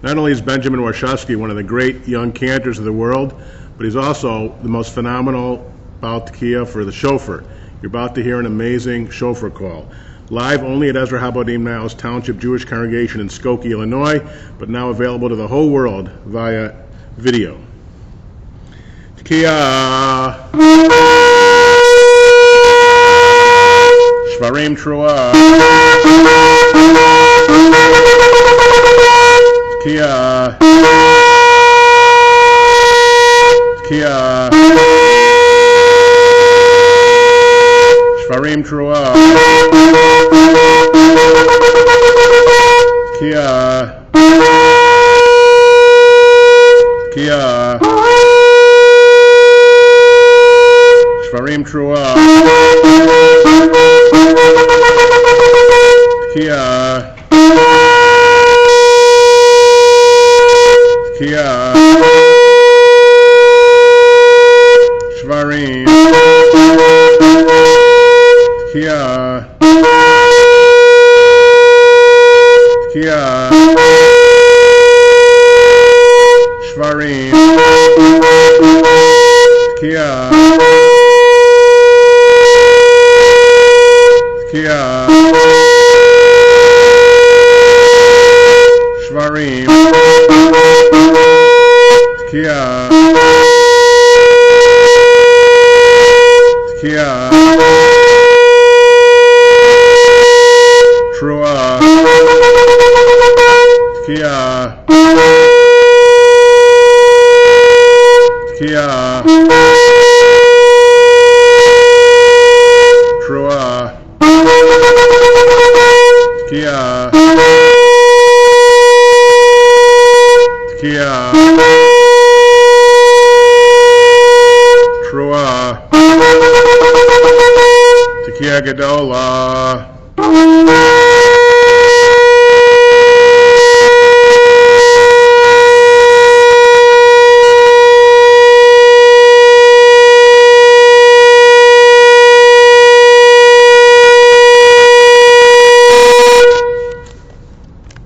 Not only is Benjamin Warshawski one of the great young cantors of the world, but he's also the most phenomenal Baal Tekiah for the shofar. You're about to hear an amazing shofar call. Live only at Ezra Habodim Niles Township Jewish Congregation in Skokie, Illinois, but now available to the whole world via video. Tekiah, Shofar Teruah, Tekiah, Tekiah, Shofar Teruah, Tekiah, Tekiah, Shofar Teruah, Tekiah, Tekiah, Shvarim, Tekiah, Tekiah, Shvarim, Tekiah, Tekiah, Shvarim, Tekiah, Tekiah, Teruah, Tekiah, Tekiah, Teruah, Tekiah, Tekiah, Teruah, Tekiah Gedolah.